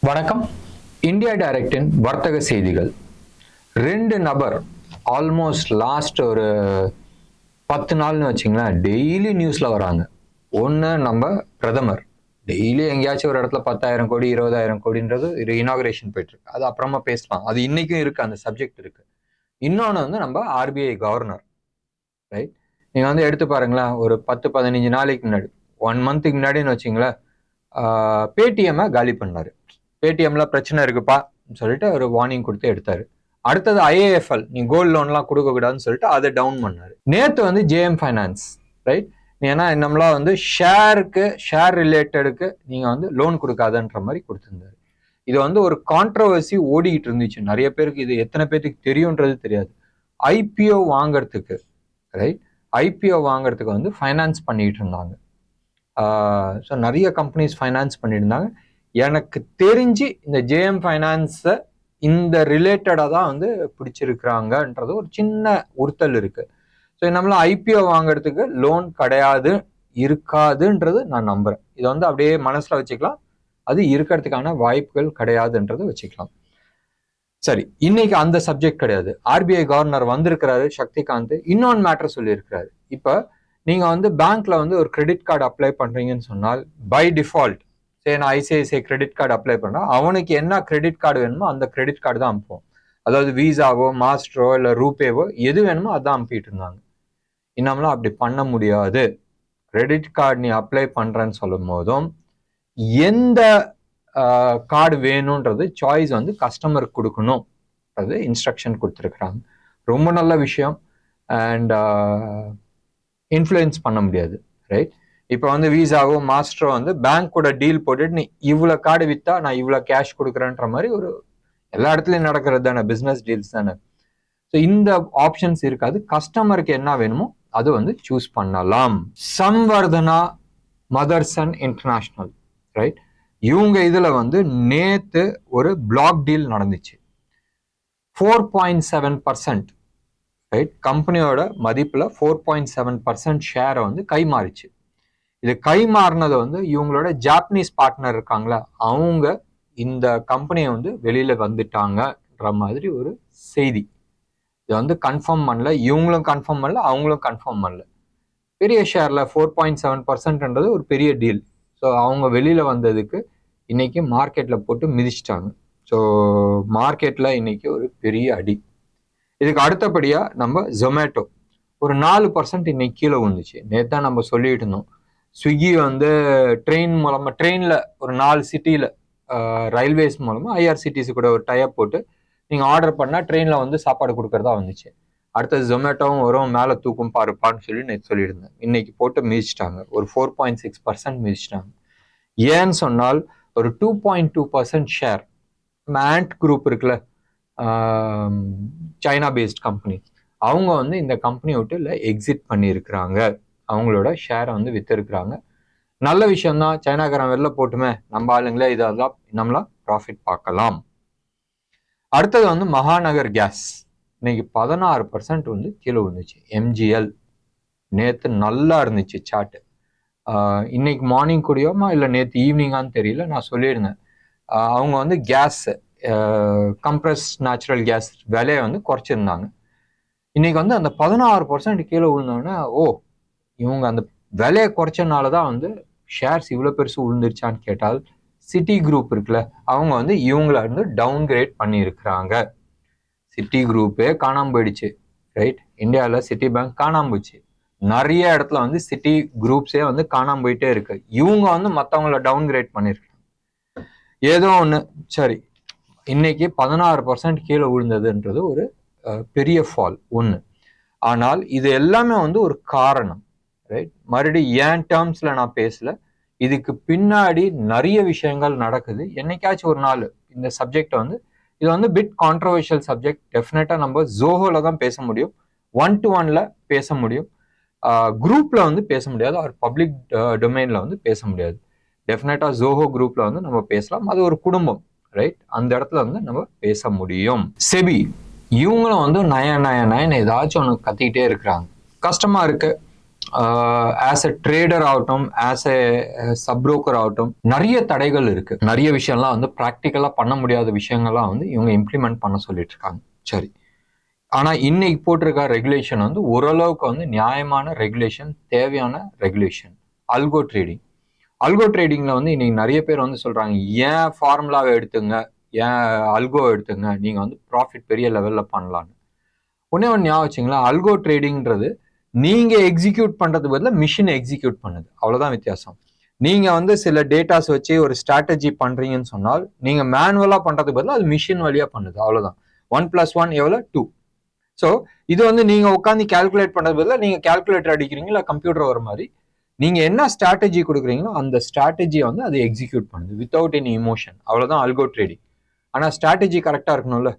வணக்கம். இந்தியா டைரக்டின் வர்த்தக செய்திகள். 2 நபர் ஆல்மோஸ்ட் லாஸ்ட் ஒரு 10 நாள்னு வச்சுங்களேன், டெய்லி நியூஸ்ல வராங்க. ஒன்று நம்ம பிரதமர் டெய்லி எங்கேயாச்சும் ஒரு இடத்துல 10,000 கோடி 20,000 கோடின்றது இனாகரேஷன் போயிட்டு இருக்கு. அது அப்புறமா பேசலாம், அது இன்னைக்கும் இருக்கு, அந்த சப்ஜெக்ட் இருக்கு. இன்னொன்று வந்து நம்ம ஆர்பிஐ கவர்னர், ரைட்? நீங்க வந்து எடுத்து பாருங்களேன், ஒரு 10-15 நாளைக்கு முன்னாடி, 1 மந்த்துக்கு முன்னாடின்னு வச்சுங்களேன், பேடிஎம்மை காலி பண்ணாரு. பேடிஎம்ல பிரச்சனை இருக்குப்பா சொல்லிட்டு ஒரு வார்னிங் கொடுத்து எடுத்தாரு. அடுத்தது ஐஏஎஃப்எல், நீ கோல்டு லோன்லாம் கொடுக்க கூடாதுன்னு சொல்லிட்டு அதை டவுன் பண்ணாரு. நேத்து வந்து ஜேஎம் ஃபைனான்ஸ், ரைட்? ஏன்னா நம்மளா வந்து ஷேர் ரிலேட்டடுக்கு நீங்க வந்து லோன் கொடுக்காதன்ற மாதிரி கொடுத்துருந்தாரு. இது வந்து ஒரு கான்ட்ரவர்சி ஓடிக்கிட்டு இருந்துச்சு. நிறைய பேருக்கு இது எத்தனை பேருக்கு தெரியும்ன்றது தெரியாது. ஐபிஓ வாங்கறதுக்கு, ரைட், ஐபிஓ வாங்கறதுக்கு வந்து ஃபைனான்ஸ் பண்ணிட்டு இருந்தாங்க. ஸோ நிறைய கம்பெனிஸ் ஃபைனான்ஸ் பண்ணிட்டு இருந்தாங்க. எனக்கு தெரிஞ்சு இந்த ஜேஎம் ஃபைனான்ஸை இந்த ரிலேட்டடாக தான் வந்து பிடிச்சிருக்கிறாங்கன்றது ஒரு சின்ன உறுத்தல் இருக்கு. ஸோ நம்மள ஐபிஓ வாங்குறதுக்கு லோன் கிடையாது, இருக்காதுன்றது நான் நம்புறேன். இதை வந்து அப்படியே மனசுல வச்சுக்கலாம், அது இருக்கிறதுக்கான வாய்ப்புகள் கிடையாதுன்றது வச்சுக்கலாம். சரி, இன்னைக்கு அந்த சப்ஜெக்ட் கிடையாது. ஆர்பிஐ கவர்னர் வந்திருக்கிறாரு சக்திகாந்த், இன்னொன்று மேட்டர் சொல்லியிருக்கிறாரு. இப்போ நீங்க வந்து பேங்க்ல வந்து ஒரு கிரெடிட் கார்டு அப்ளை பண்றீங்கன்னு சொன்னால், பை டிஃபால்ட் நான் ஐசிஐசிஐ கிரெடிட் கார்டு அப்ளை பண்ணா அவனுக்கு என்ன கிரெடிட் கார்டு வேணுமோ அந்த கிரெடிட் கார்டு தான் அனுப்புவோம். அதாவது விசாவோ மாஸ்டரோ இல்லை ரூபேவோ எது வேணுமோ அதான் அனுப்பிட்டு இருந்தாங்க. இன்னமெல்லாம் அப்படி பண்ண முடியாது. கிரெடிட் கார்டு நீ அப்ளை பண்றேன்னு சொல்லும் போதும் எந்த கார்டு வேணும்ன்றது சாய்ஸ் வந்து கஸ்டமருக்கு கொடுக்கணும், அது இன்ஸ்ட்ரக்ஷன் கொடுத்துருக்குறாங்க. ரொம்ப நல்ல விஷயம். அண்ட் இன்ஃப்ளூயன்ஸ் பண்ண முடியாது, ரைட்? இப்போ வந்து விசாவோ மாஸ்டரோ வந்து பேங்க் கூட டீல் போட்டுட்டு நீ இவ்வளோ கார்டு வித்தா நான் இவ்வளோ கேஷ் கொடுக்குறேன்ற மாதிரி ஒரு எல்லா இடத்துலையும் நடக்கிறது தானே, பிஸ்னஸ் டீல்ஸ் தானே. ஸோ இந்த ஆப்ஷன்ஸ் இருக்காது. கஸ்டமருக்கு என்ன வேணுமோ அது வந்து சூஸ் பண்ணலாம். Samvardhana Motherson international, right? இவங்க இதுல வந்து நேத்து ஒரு பிளாக் டீல் நடந்துச்சு. 4.7%, ரைட்? கம்பெனியோட மதிப்புல 4.7% ஷேரை வந்து கை மாறிச்சு. இது கை மாறினது வந்து இவங்களோட ஜாப்பனீஸ் பார்ட்னர் இருக்காங்களா, அவங்க இந்த கம்பெனியை வந்து வெளியில வந்துட்டாங்கன்ற மாதிரி ஒரு செய்தி. இதை வந்து கன்ஃபார்ம் பண்ணல, இவங்களும் கன்ஃபார்ம் பண்ணல, அவங்களும் கன்ஃபார்ம் பண்ணல. பெரிய ஷேர்ல 4.7%ன்றது ஒரு பெரிய டீல். ஸோ அவங்க வெளியில வந்ததுக்கு இன்னைக்கு மார்க்கெட்ல போட்டு மிதிச்சிட்டாங்க. ஸோ மார்க்கெட்ல இன்னைக்கு ஒரு பெரிய அடி. இதுக்கு அடுத்தபடியா நம்ம ஜொமேட்டோ ஒரு 4% இன்னைக்கு கீழே வந்துச்சு. நேத்தான் நம்ம சொல்லிட்டு இருந்தோம், ஸ்விக்கி வந்து ட்ரெயின்ல ஒரு 4 சிட்டியில ரயில்வேஸ் மூலமா ஐஆர்சிடிசி கூட ஒரு டைப் போட்டு நீங்க ஆர்டர் பண்ணா ட்ரெயின்ல வந்து சாப்பாடு கொடுக்கறதா வந்துச்சு. அடுத்தது ஜொமேட்டோவும் வரும், மேலே தூக்கும் பாருப்பான்னு சொல்லி நேற்று சொல்லியிருந்தேன். இன்னைக்கு போட்டு மிதிச்சிட்டாங்க, ஒரு 4.6% மிதிச்சிட்டாங்க. ஏன்னு சொன்னால் ஒரு 2.2% ஷேர் ஆண்ட் குரூப் இருக்குல்ல, சைனா பேஸ்ட் கம்பெனி, அவங்க வந்து இந்த கம்பெனி விட்டு இல்லை எக்ஸிட் பண்ணியிருக்கிறாங்க. அவங்களோட ஷேரை வந்து வித்திருக்கிறாங்க. நல்ல விஷயம்தான், சைனாக்காரன் வெளில போட்டுமே, நம்ம ஆளுங்களே இதெல்லாம் நம்மளாம் ப்ராஃபிட் பார்க்கலாம். அடுத்தது வந்து மகாநகர் கேஸ் இன்னைக்கு 16% வந்து கீழே விழுந்துச்சு. எம்ஜிஎல் நேற்று நல்லா இருந்துச்சு சார்ட்டு. இன்னைக்கு மார்னிங் கூடயோமா இல்லை நேற்று ஈவினிங்கான்னு தெரியல, நான் சொல்லியிருந்தேன் அவங்க வந்து கேஸ் கம்ப்ரஸ் நேச்சுரல் கேஸ் விலையை வந்து குறைச்சிருந்தாங்க. இன்னைக்கு வந்து அந்த 16% கீழே விழுந்தோடனே இவங்க அந்த விலையை குறைச்சனால தான் வந்து ஷேர்ஸ் இவ்வளோ பெருசு விழுந்துருச்சான்னு கேட்டால், சிட்டி குரூப் இருக்குல்ல, அவங்க வந்து இவங்கள வந்து டவுன் கிரேட் பண்ணியிருக்கிறாங்க. சிட்டி குரூப்பே காணாமல் போயிடுச்சு, ரைட்? இந்தியாவில் சிட்டி பேங்க் காணாமல் போச்சு. நிறைய இடத்துல வந்து சிட்டி குரூப்ஸே வந்து காணாமல் போயிட்டே இருக்கு. இவங்க வந்து மற்றவங்கள டவுன் கிரேட் பண்ணியிருக்காங்க. ஏதோ ஒன்று. சரி, இன்னைக்கு 16% கீழே விழுந்ததுன்றது ஒரு பெரிய ஃபால் ஒன்று. ஆனால் இது எல்லாமே வந்து ஒரு காரணம், ரைட்? மறுபடியும் ஏன் டேர்ம்ஸ்ல நான் பேசல, இதுக்கு பின்னாடி நிறைய விஷயங்கள் நடக்குது. என்னைக்காச்சும் ஒரு நாள் இந்த சப்ஜெக்ட் வந்து, இது வந்து பிட் கான்ட்ரவர்ஷியல் சப்ஜெக்ட். டெஃபினட்டா நம்ம ஜோஹோல தான் பேச முடியும், 1-to-1ல பேச முடியும், குரூப்ல வந்து பேச முடியாது, ஒரு பப்ளிக் டொமைன்ல வந்து பேச முடியாது. டெஃபினட்டா ஜோஹோ குரூப்ல வந்து நம்ம பேசலாம், அது ஒரு குடும்பம், ரைட்? அந்த இடத்துல வந்து நம்ம பேச முடியும். செபி இவங்களும் வந்து நயன் ஏதாச்சும் ஒன்று கத்திக்கிட்டே இருக்கிறாங்க. கஷ்டமா இருக்கு. ஆஸ் எ ட்ரேடர் ஆகட்டும், ஆஸ் எ சப் புரோக்கர் ஆகட்டும், நிறைய தடைகள் இருக்கு. நிறைய விஷயம்லாம் வந்து ப்ராக்டிக்கலா பண்ண முடியாத விஷயங்கள்லாம் வந்து இவங்க இம்ப்ளிமெண்ட் பண்ண சொல்லிட்டு இருக்காங்க. சரி, ஆனா இன்னைக்கு போட்டிருக்க ரெகுலேஷன் வந்து ஓரளவுக்கு வந்து நியாயமான ரெகுலேஷன், தேவையான ரெகுலேஷன். அல்கோ ட்ரேடிங்ல வந்து இன்னைக்கு நிறைய பேர் வந்து சொல்றாங்க, ஏன் ஃபார்முலாவை எடுத்துங்க, ஏன் அல்கோ எடுத்துங்க, நீங்க வந்து ப்ராஃபிட் பெரிய லெவல்ல பண்ணலான்னு. ஒன்னே ஒன்று ஞாபகம் வச்சுங்களா, அல்கோ ட்ரேடிங்ன்றது நீங்க எக்ஸிக்யூட் பண்றது பதிலாக மிஷின் எக்ஸிக்யூட் பண்ணுது, அவ்வளவுதான் வித்தியாசம். நீங்க வந்து சில டேட்டாஸ் வச்சு ஒரு ஸ்ட்ராட்டஜி பண்றீங்கன்னு சொன்னால், நீங்க மேனுவலா பண்றதுக்கு பதிலாக அது மிஷின் வழியா பண்ணுது, அவ்வளவுதான். 1+1 எவ்வளோ? 2. ஸோ இது வந்து நீங்க உட்காந்து கால்குலேட் பண்றது பதிலாக நீங்க கால்குலேட்டர் அடிக்கிறீங்க, இல்லை கம்ப்யூட்டர் வர மாதிரி நீங்க என்ன ஸ்ட்ராட்டஜி கொடுக்குறீங்களோ அந்த ஸ்ட்ராட்டஜியை வந்து அது எக்ஸிக்யூட் பண்ணுது வித்தவுட் எனி இமோஷன், அவ்வளவுதான் அல்கோ ட்ரேடிங். ஆனா ஸ்ட்ராட்டஜி கரெக்டா இருக்கணும்ல,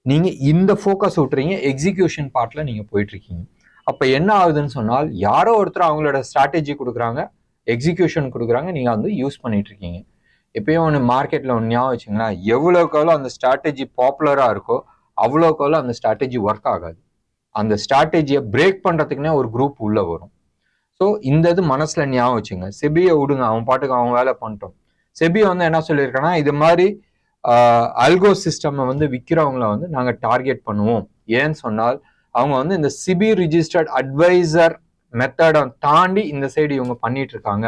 நீங்க இந்த ஃபோக்கஸ் விட்டுறீங்க, எக்ஸிக்யூஷன் பார்ட்ல நீங்க போயிட்டு இருக்கீங்க. அப்ப என்ன ஆகுதுன்னு சொன்னால், யாரோ ஒருத்தர் அவங்களோட ஸ்ட்ராட்டஜி கொடுக்குறாங்க, எக்ஸிக்யூஷன் கொடுக்குறாங்க, நீங்க வந்து யூஸ் பண்ணிட்டு இருக்கீங்க. எப்பயும் ஒன்று மார்க்கெட்ல ஒன்று ஞாபகம் வச்சுங்களா, எவ்வளோக்கு எவ்வளோ அந்த ஸ்ட்ராட்டஜி பாப்புலரா இருக்கோ அவ்வளோக்கு எவ்வளோ அந்த ஸ்ட்ராட்டஜி ஒர்க் ஆகாது. அந்த ஸ்ட்ராட்டஜியை பிரேக் பண்றதுக்குன்னே ஒரு குரூப் உள்ள வரும். ஸோ இந்த இது மனசுல ஞாபகம் வச்சுங்க. செபியை விடுங்க, அவன் பாட்டுக்கு அவன் வேலை பண்ணிட்டோம். செபியை வந்து என்ன சொல்லியிருக்காங்கன்னா, இது மாதிரி அல்கோ சிஸ்டம் வந்து விற்கிறவங்கள வந்து நாங்கள் டார்கெட் பண்ணுவோம். ஏன்னு சொன்னால் அவங்க வந்து இந்த சிபி ரிஜிஸ்டர்ட் அட்வைசர் மெத்தடை தாண்டி இந்த சைடு இவங்க பண்ணிட்டு இருக்காங்க,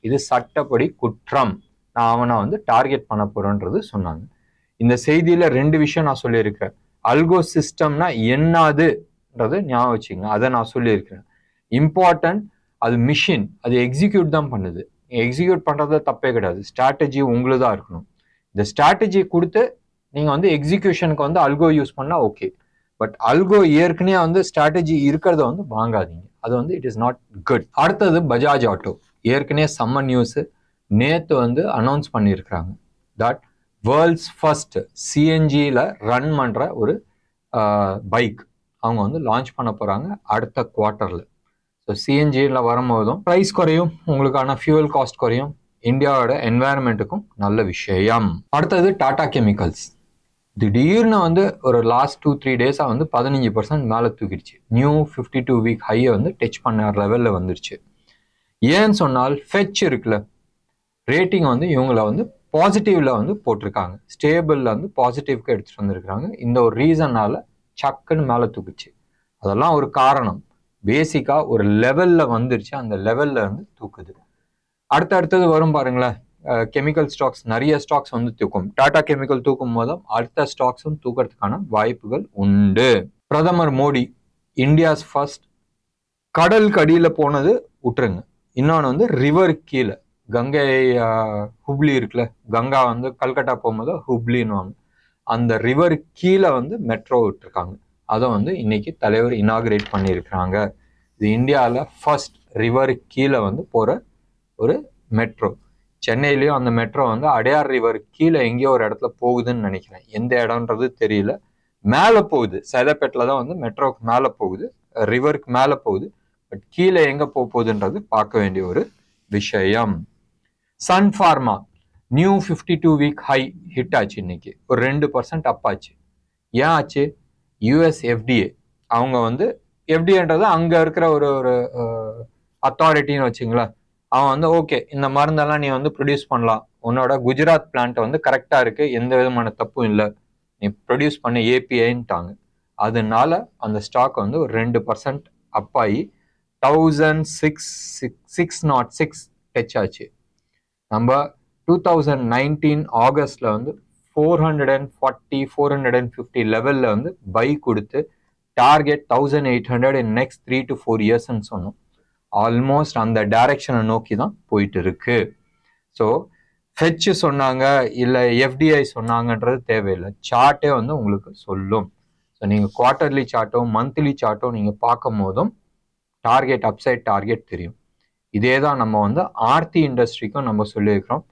இது சட்டப்படி குற்றம், நான் அவனை வந்து டார்கெட் பண்ண போறேன்றது சொன்னாங்க. இந்த செய்தியில 2 விஷயம் நான் சொல்லியிருக்கேன். அல்கோ சிஸ்டம்னா என்னதுன்றது ஞாபகம் வச்சுங்க, அதை நான் சொல்லியிருக்கிறேன். இம்பார்ட்டன்ட், அது மிஷின், அது எக்ஸிக்யூட் தான் பண்ணுது. எக்ஸிக்யூட் பண்றது தப்பே கிடையாது, ஸ்ட்ராட்டஜி உங்களுக்கு தான் இருக்கணும். இந்த ஸ்ட்ராட்டஜி கொடுத்து நீங்க வந்து எக்ஸிக்யூஷனுக்கு வந்து அல்கோ யூஸ் பண்ணா ஓகே, பட் அல்கோ ஏற்கனவே வந்து ஸ்ட்ராட்டஜி இருக்கிறத வந்து வாங்காதீங்க, அது வந்து இட் இஸ் நாட் குட். அடுத்தது பஜாஜ் ஆட்டோ, ஏற்கனவே செம்ம நியூஸ் நேத்து வந்து அனௌன்ஸ் பண்ணியிருக்கிறாங்க தட் வேர்ல்ட்ஸ் ஃபர்ஸ்ட் சிஎன்ஜியில் ரன் பண்ற ஒரு பைக் அவங்க வந்து லான்ச் பண்ண போறாங்க அடுத்த குவார்ட்டர்ல. ஸோ சிஎன்ஜியில் வரும்போதும் ப்ரைஸ் குறையும், உங்களுக்கான ஃபியூவல் காஸ்ட் குறையும், இந்தியாவோட என்வாயர்மெண்ட்டுக்கும் நல்ல விஷயம். அடுத்தது டாடா கெமிக்கல்ஸ், திடீர்னு வந்து ஒரு லாஸ்ட் 2-3 டேஸாக வந்து 15% மேலே தூக்கிடுச்சு. நியூ 52 வீக் ஹையை வந்து டச் பண்ண லெவலில் வந்துருச்சு. ஏன்னு சொன்னால் ஃபெச் இருக்குல்ல, ரேட்டிங் வந்து இவங்கள வந்து பாசிட்டிவ்ல வந்து போட்டிருக்காங்க, ஸ்டேபிள்ல வந்து பாசிட்டிவ்க்கு எடுத்துட்டு வந்திருக்காங்க. இந்த ஒரு ரீசனால சக்குன்னு மேலே தூக்குச்சு. அதெல்லாம் ஒரு காரணம், பேசிக்கா ஒரு லெவல்ல வந்துருச்சு, அந்த லெவல்ல வந்து தூக்குது. அடுத்தது வரும் பாருங்களேன், கெமிக்கல் ஸ்டாக்ஸ், நிறைய ஸ்டாக்ஸ் வந்து தூக்கும். டாடா கெமிக்கல் தூக்கும் போதும் அடுத்த ஸ்டாக்ஸும் தூக்கிறதுக்கான வாய்ப்புகள் உண்டு. பிரதமர் மோடி இந்தியாஸ் ஃபர்ஸ்ட் கடல் கடியில போனது விட்டுருங்க, இன்னொன்று வந்து ரிவர் கீழே, கங்கை ஹுப்ளி இருக்குல்ல, கங்கா வந்து கல்கட்டா போகும்போது ஹுப்ளின்னு வாங்க, அந்த ரிவர் கீழே வந்து மெட்ரோ விட்டுருக்காங்க. அதை வந்து இன்னைக்கு தலைவர் இனாகிரேட் பண்ணியிருக்கிறாங்க. இது இந்தியாவில் ஃபர்ஸ்ட் ரிவர் கீழே வந்து போகிற ஒரு மெட்ரோ. சென்னையிலையும் அந்த மெட்ரோ வந்து அடையார் ரிவர் கீழே எங்கேயோ ஒரு இடத்துல போகுதுன்னு நினைக்கிறேன், எந்த இடம்ன்றது தெரியல. மேலே போகுது, சைதாப்பேட்டில் தான் வந்து மெட்ரோக்கு மேலே போகுது, ரிவருக்கு மேலே போகுது, பட் கீழே எங்கே போகுதுன்றது பார்க்க வேண்டிய ஒரு விஷயம். Sun Pharma new 52 week high hit ஆச்சு, இன்னைக்கு ஒரு 2% அப் ஆச்சு. ஏன் ஆச்சு? யூஎஸ் எஃப்டிஏ, அவங்க வந்து எஃப்டிஏன்றது அங்க இருக்கிற ஒரு அத்தாரிட்டின்னு வச்சுங்களேன், அவன் வந்து ஓகே இந்த மருந்தெல்லாம் நீ வந்து ப்ரொடியூஸ் பண்ணலாம், உன்னோட குஜராத் பிளான்ட் வந்து கரெக்டா இருக்கு, எந்த விதமான தப்பும் இல்லை, நீ ப்ரொடியூஸ் பண்ண ஏபிஐன்ட்டாங்க. அதனால அந்த ஸ்டாக் வந்து ஒரு 2% அப் ஆகி 1606 டச் ஆச்சு. நம்ம 2019 ஆகஸ்ட்ல வந்து 440-450 லெவல்ல வந்து பை கொடுத்து target 1800 in next 3 to 4 years சொன்னோம். ஆல்மோஸ்ட் அந்த டைரக்ஷனை நோக்கி தான் போயிட்டு இருக்கு. ஸோ ஃபெச் சொன்னாங்க இல்லை எஃப்டிஐ சொன்னாங்கன்றது தேவையில்லை, சார்ட்டே வந்து உங்களுக்கு சொல்லும். ஸோ நீங்கள் குவார்டர்லி சார்ட்டோ மந்த்லி சார்ட்டோ நீங்கள் பார்க்கும் போதும் டார்கெட் அப்சைட் டார்கெட் தெரியும். இதே தான் நம்ம வந்து ஆர்த்தி இண்டஸ்ட்ரிக்கும் நம்ம சொல்லியிருக்கிறோம்.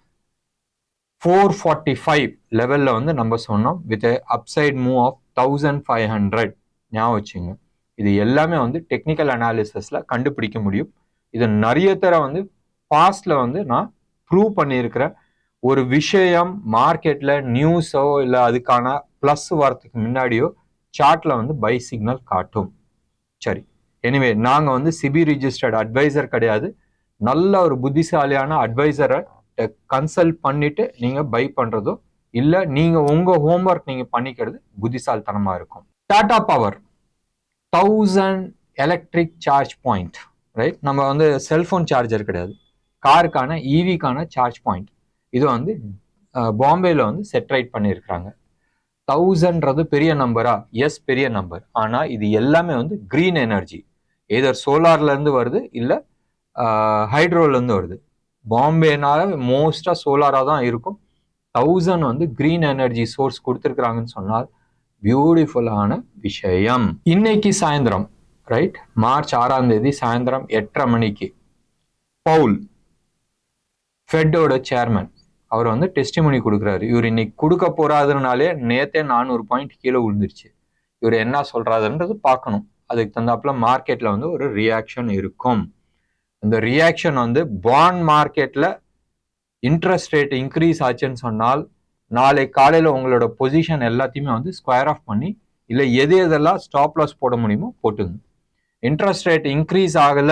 445 லெவல்ல வந்து நம்ம சொன்னோம் வித் அப்சைட் மூவ் ஆஃப் 1500. ஞாபகம் வச்சுங்க, இது எல்லாமே வந்து டெக்னிக்கல் அனாலிசிஸ்ல கண்டுபிடிக்க முடியும். இது நிறைய தர வந்து பாஸ்ட்ல வந்து நான் ப்ரூவ் பண்ணியிருக்கிறேன். ஒரு விஷயம் மார்க்கெட்ல நியூஸோ இல்லை அதுக்கான பிளஸ் வரத்துக்கு முன்னாடியோ சார்ட்ல வந்து பை சிக்னல் காட்டும். சரி, எனிவே நாங்கள் வந்து சிபி ரிஜிஸ்டர்ட் அட்வைசர் கிடையாது. நல்ல ஒரு புத்திசாலியான அட்வைசரை கன்சல்ட் பண்ணிட்டு நீங்கள் பை பண்ணுறதோ இல்லை நீங்கள் உங்கள் ஹோம்ஒர்க் நீங்கள் பண்ணிக்கிறது புத்திசாலித்தனமாக இருக்கும். Tata power 1000 electric charge point, right? நம்ம வந்து செல்ஃபோன் சார்ஜர் கிடையாது, காருக்கான ஈவிக்கான சார்ஜ் பாயிண்ட். இது வந்து பாம்பேல வந்து செட்ரைட் பண்ணியிருக்கிறாங்க. 1000ன்றது பெரிய நம்பரா? எஸ், பெரிய நம்பர். ஆனால் இது எல்லாமே வந்து கிரீன் எனர்ஜி, எதர் சோலார்லேருந்து வருது இல்லை ஹைட்ரோலேருந்து வருது. பாம்பேனால மோஸ்டாக சோலாராக தான் இருக்கும். 1000 வந்து கிரீன் எனர்ஜி சோர்ஸ் கொடுத்துருக்குறாங்கன்னு சொன்னால் பியூட்டிஃபுல்லான விஷயம். இன்னைக்கு சாயந்தரம், ரைட், மார்ச் 6ஆம் தேதி சாயந்தரம் 8:30 மணிக்கு பவுல், ஃபெட்டோட சேர்மன், அவர் வந்து டெஸ்டிமோனி கொடுக்குறாரு. இவர் இன்னைக்கு கொடுக்க போறாதுனாலே நேத்தே 400 பாயிண்ட் கீழே விழுந்துருச்சு. இவர் என்ன சொல்றாருன்றது பார்க்கணும். அதுக்கு தந்தாப்புல மார்க்கெட்ல வந்து ஒரு ரியாக்ஷன் இருக்கும். இந்த ரியாக்ஷன் வந்து பாண்ட் மார்க்கெட்ல இன்ட்ரெஸ்ட் ரேட் இன்க்ரீஸ் ஆச்சுன்னு சொன்னால் நாளை காலையில உங்களோட பொசிஷன் எல்லாத்தையுமே வந்து ஸ்கொயர் ஆஃப் பண்ணி இல்லை எதெல்லாம் ஸ்டாப் லாஸ் போட முடியுமோ போட்டுங்க. இன்ட்ரெஸ்ட் ரேட் இன்க்ரீஸ் ஆகல,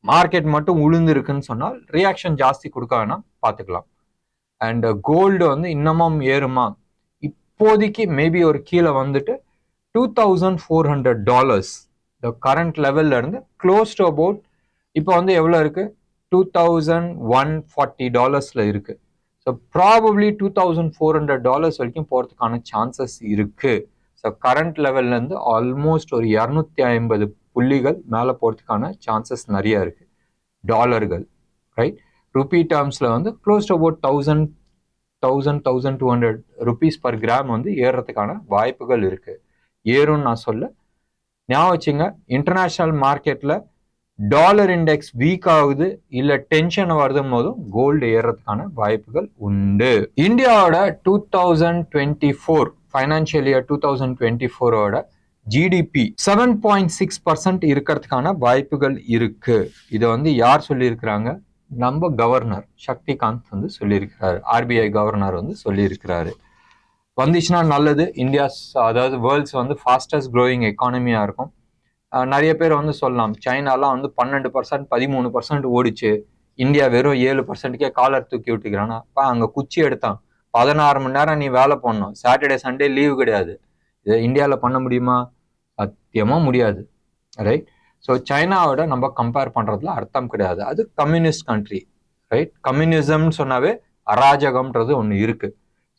மார்க்கெட் மட்டும் உளுந்து இருக்குன்னு சொன்னால் ரியாக்ஷன் ஜாஸ்தி கொடுக்க வேணாம், பார்த்துக்கலாம். அண்ட் கோல்டு வந்து இன்னமும் ஏறுமா? இப்போதைக்கு மேபி ஒரு கீழே வந்துட்டு $2,400 இந்த கரண்ட் லெவல்ல இருந்து க்ளோஸ் டு அபவுட் இப்போ வந்து எவ்வளோ இருக்கு? $2,140 இருக்கு. ஸோ ப்ராபப்ளி $2,400 வரைக்கும் போகிறதுக்கான சான்சஸ் இருக்கு. ஸோ கரண்ட் லெவல்ல இருந்து ஆல்மோஸ்ட் ஒரு 250 புள்ளிகள் மேலே போகிறதுக்கான சான்சஸ் நிறைய இருக்கு. டாலர்கள், ரைட்? ருபி டேர்ம்ஸ்ல வந்து close to about 1,200 rupees per gram வந்து ஏறுறதுக்கான வாய்ப்புகள் இருக்கு. ஏறும்னு நான் சொல்ல, ஞாபகம் வச்சுங்க, இன்டர்நேஷனல் மார்க்கெட்ல டாலர் இண்டெக்ஸ் வீக் ஆகுது இல்ல டென்ஷன் வருதும் போதும் கோல்டு ஏறதுக்கான வாய்ப்புகள் உண்டு. இந்தியாவோட 2024 ஃபைனான்சியல் இயர் 2024ஓட ஜிடிபி 7.6% இருக்கிறதுக்கான வாய்ப்புகள் இருக்கு. இதை வந்து யார் சொல்லியிருக்கிறாங்க? நம்ம கவர்னர் சக்திகாந்த் வந்து சொல்லியிருக்கிறாரு. ஆர்பிஐ கவர்னர் வந்து சொல்லியிருக்கிறாரு. வந்துச்சுன்னா நல்லது. இந்தியா அதாவது வேர்ல்ட்ஸ் வந்து ஃபாஸ்டஸ்ட் க்ரோயிங் எக்கானமியா இருக்கும். நிறைய பேர் வந்து சொல்லலாம், சைனாலாம் வந்து 12% 13% ஓடிச்சு, இந்தியா வெறும் 7%க்கே காலர் தூக்கி விட்டுக்கிறான்னா, அங்கே குச்சி எடுத்தான் 16 மணி நேரம் நீ வேலை பண்ணணும், சாட்டர்டே சண்டே லீவு கிடையாது. இதை இந்தியாவில் பண்ண முடியுமா? சத்தியமா முடியாது, ரைட்? ஸோ சைனாவோட நம்ம கம்பேர் பண்றதுல அர்த்தம் கிடையாது. அது கம்யூனிஸ்ட் கண்ட்ரி, ரைட்? கம்யூனிசம்னு சொன்னாவே அராஜகம்ன்றது ஒன்று இருக்கு.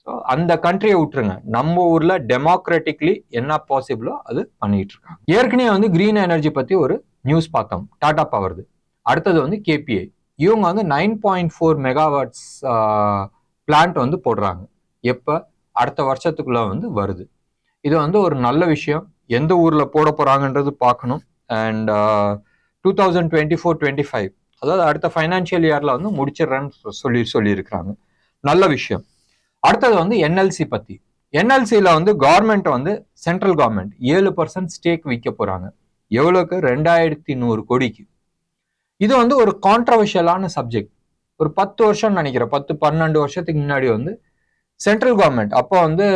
ஸோ அந்த கண்ட்ரியை விட்டுருங்க. நம்ம ஊர்ல டெமோக்ராட்டிக்லி என்ன பாசிபிளோ அது பண்ணிட்டு இருக்காங்க. ஏற்கனவே வந்து கிரீன் எனர்ஜி பத்தி ஒரு நியூஸ் பார்த்தோம், டாடா பவர்து. அடுத்தது வந்து கேபிஐ. இவங்க வந்து 9.4 மெகாவாட்ஸ் பிளான்ட் வந்து போடுறாங்க. எப்ப? அடுத்த வருஷத்துக்குள்ள வந்து வருது. இது வந்து ஒரு நல்ல விஷயம். எந்த ஊர்ல போட போறாங்கன்றது பார்க்கணும். அண்ட் 2024-25 அதாவது அடுத்த ஃபைனான்சியல் இயர்ல வந்து முடிச்சிடறேன்னு சொல்லியிருக்கிறாங்க. நல்ல விஷயம். அடுத்தது வந்து என்எல்சி பத்தி. என்எல்சியில வந்து கவர்மெண்ட் வந்து சென்ட்ரல் கவர்மெண்ட் 7% ஸ்டேக் விற்க போறாங்க. எவ்வளவுக்கு? 2100 கோடிக்கு. இது வந்து ஒரு கான்ட்ரவர்ஷியலான சப்ஜெக்ட். ஒரு 10 வருஷம் நினைக்கிறேன், 10-12 வருஷத்துக்கு முன்னாடி வந்து சென்ட்ரல் கவர்மெண்ட், அப்போ வந்து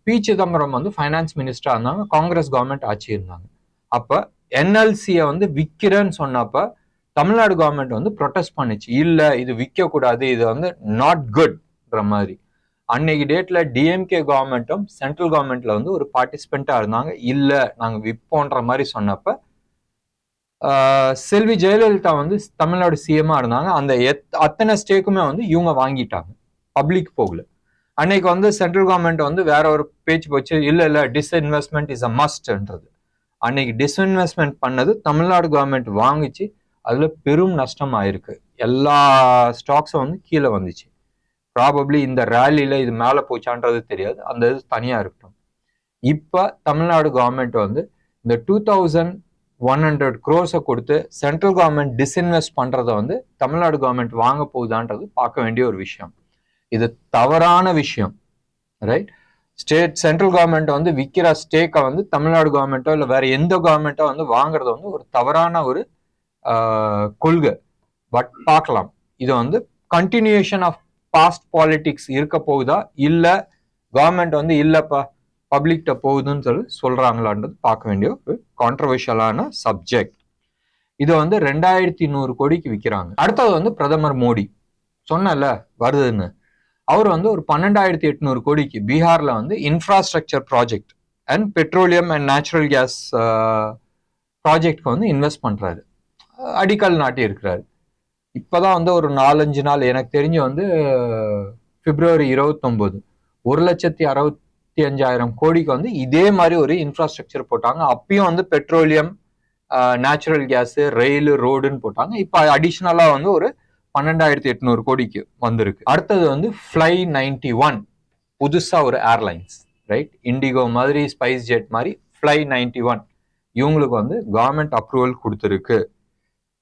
பி சிதம்பரம் வந்து ஃபைனான்ஸ் மினிஸ்டரா இருந்தாங்க, காங்கிரஸ் கவர்மெண்ட் ஆட்சி இருந்தாங்க. அப்ப என்எல்சியை வந்து விற்கிறேன்னு சொன்னப்ப தமிழ்நாடு கவர்மெண்ட் வந்து ப்ரொடெஸ்ட் பண்ணிச்சு, இல்ல இது விற்க கூடாது, இது வந்து நாட் குட்ன்ற மாதிரி. அன்னைக்கு டேட்ல டிஎம்கே கவர்மெண்ட்டும் சென்ட்ரல் கவர்மெண்ட்ல வந்து ஒரு பார்ட்டிசிபெண்டா இருந்தாங்க. இல்ல நாங்க விற்போன்ற மாதிரி சொன்னப்ப செல்வி ஜெயலலிதா வந்து தமிழ்நாடு சிஎம்மா இருந்தாங்க. அந்த அத்தனை ஸ்டேக்குமே வந்து இவங்க வாங்கிட்டாங்க, பப்ளிக் போகல. அன்னைக்கு வந்து சென்ட்ரல் கவர்மெண்ட் வந்து வேற ஒரு பேச்சு போச்சு, இல்ல டிஸ்இன்வெஸ்ட்மெண்ட் இஸ் அ மஸ்ட்ன்றது. அன்னைக்கு டிஸ்இன்வெஸ்ட்மெண்ட் பண்ணது தமிழ்நாடு கவர்மெண்ட் வாங்கிச்சு. அதுல பெரும் நஷ்டம் ஆயிருக்கு. எல்லா ஸ்டாக்ஸும் வந்து கீழே வந்துச்சு. ப்ராபப்ளி இந்த ரேலியில இது மேலே போச்சான்றது தெரியாது, அந்த இது தனியா இருக்கட்டும். இப்ப தமிழ்நாடு கவர்மெண்ட் வந்து இந்த 2100 crores கொடுத்து சென்ட்ரல் கவர்மெண்ட் டிஸ்இன்வெஸ்ட் பண்றதை வந்து தமிழ்நாடு கவர்மெண்ட் வாங்க போகுதான்றது பார்க்க வேண்டிய ஒரு விஷயம். இது தவறான விஷயம், ரைட்? சென்ட்ரல் கவர்மெண்ட் வந்து விற்கிற ஸ்டேக்கை வந்து தமிழ்நாடு கவர்மெண்ட்டோ இல்லை வேற எந்த கவர்மெண்ட்டோ வந்து வாங்குறது வந்து ஒரு தவறான ஒரு கொள்கை. பட் பார்க்கலாம், இது வந்து கண்டினியூஷன் ஆஃப் பாஸ்ட் பாலிடிக்ஸ் இருக்க போகுதா, இல்ல கவர்மெண்ட் வந்து இல்லப்பா பப்ளிக்கிட்ட போகுதுன்னு சொல்றாங்களான்றது பார்க்க வேண்டிய ஒரு கான்ட்ரவர்ஷியலான சப்ஜெக்ட். இதை வந்து 2100 கோடிக்கு விற்கிறாங்க. அடுத்தது வந்து பிரதமர் மோடி சொன்னல வருதுன்னு, அவர் வந்து ஒரு 12800 கோடிக்கு பீகார்ல வந்து infrastructure project and petroleum and natural gas ப்ராஜெக்ட்க்கு வந்து இன்வெஸ்ட் பண்றாரு, அடிக்கல் நாட்டி இருக்கிறாரு. இப்பதான் வந்து ஒரு 4-5 நாள் எனக்கு தெரிஞ்சு வந்து பிப்ரவரி 29 1,65,000 கோடிக்கு வந்து இதே மாதிரி ஒரு இன்ஃப்ராஸ்ட்ரக்சர் போட்டாங்க. அப்பயும் வந்து பெட்ரோலியம், நேச்சுரல் கேஸ், ரயில், ரோடுன்னு போட்டாங்க. இப்போ அடிஷ்னலா வந்து ஒரு 12,800 கோடிக்கு வந்திருக்கு. அடுத்தது வந்து Fly 91, புதுசா ஒரு ஏர்லைன்ஸ், ரைட்? இண்டிகோ மாதிரி, ஸ்பைஸ் ஜெட் மாதிரி Fly 91 இவங்களுக்கு வந்து கவர்மெண்ட் அப்ரூவல் கொடுத்துருக்கு.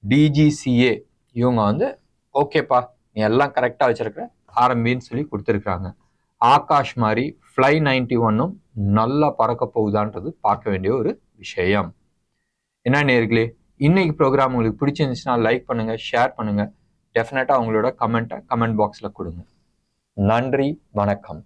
DGCA இவங்க வந்து ஓகேப்பா நீ எல்லாம் கரெக்டா வச்சிருக்க ஆரம்பின்னு சொல்லி கொடுத்துருக்காங்க. ஆகாஷ் மாதிரி Fly 91ம் நல்லா பறக்க போகுதான்றது பார்க்க வேண்டிய ஒரு விஷயம். என்ன நேர்களே, இன்னைக்கு ப்ரோக்ராம் உங்களுக்கு பிடிச்சிருந்துச்சுன்னா லைக் பண்ணுங்க, ஷேர் பண்ணுங்க, டெஃபினட்டா உங்களோட கமெண்ட் பாக்ஸ்ல கொடுங்க. நன்றி, வணக்கம்.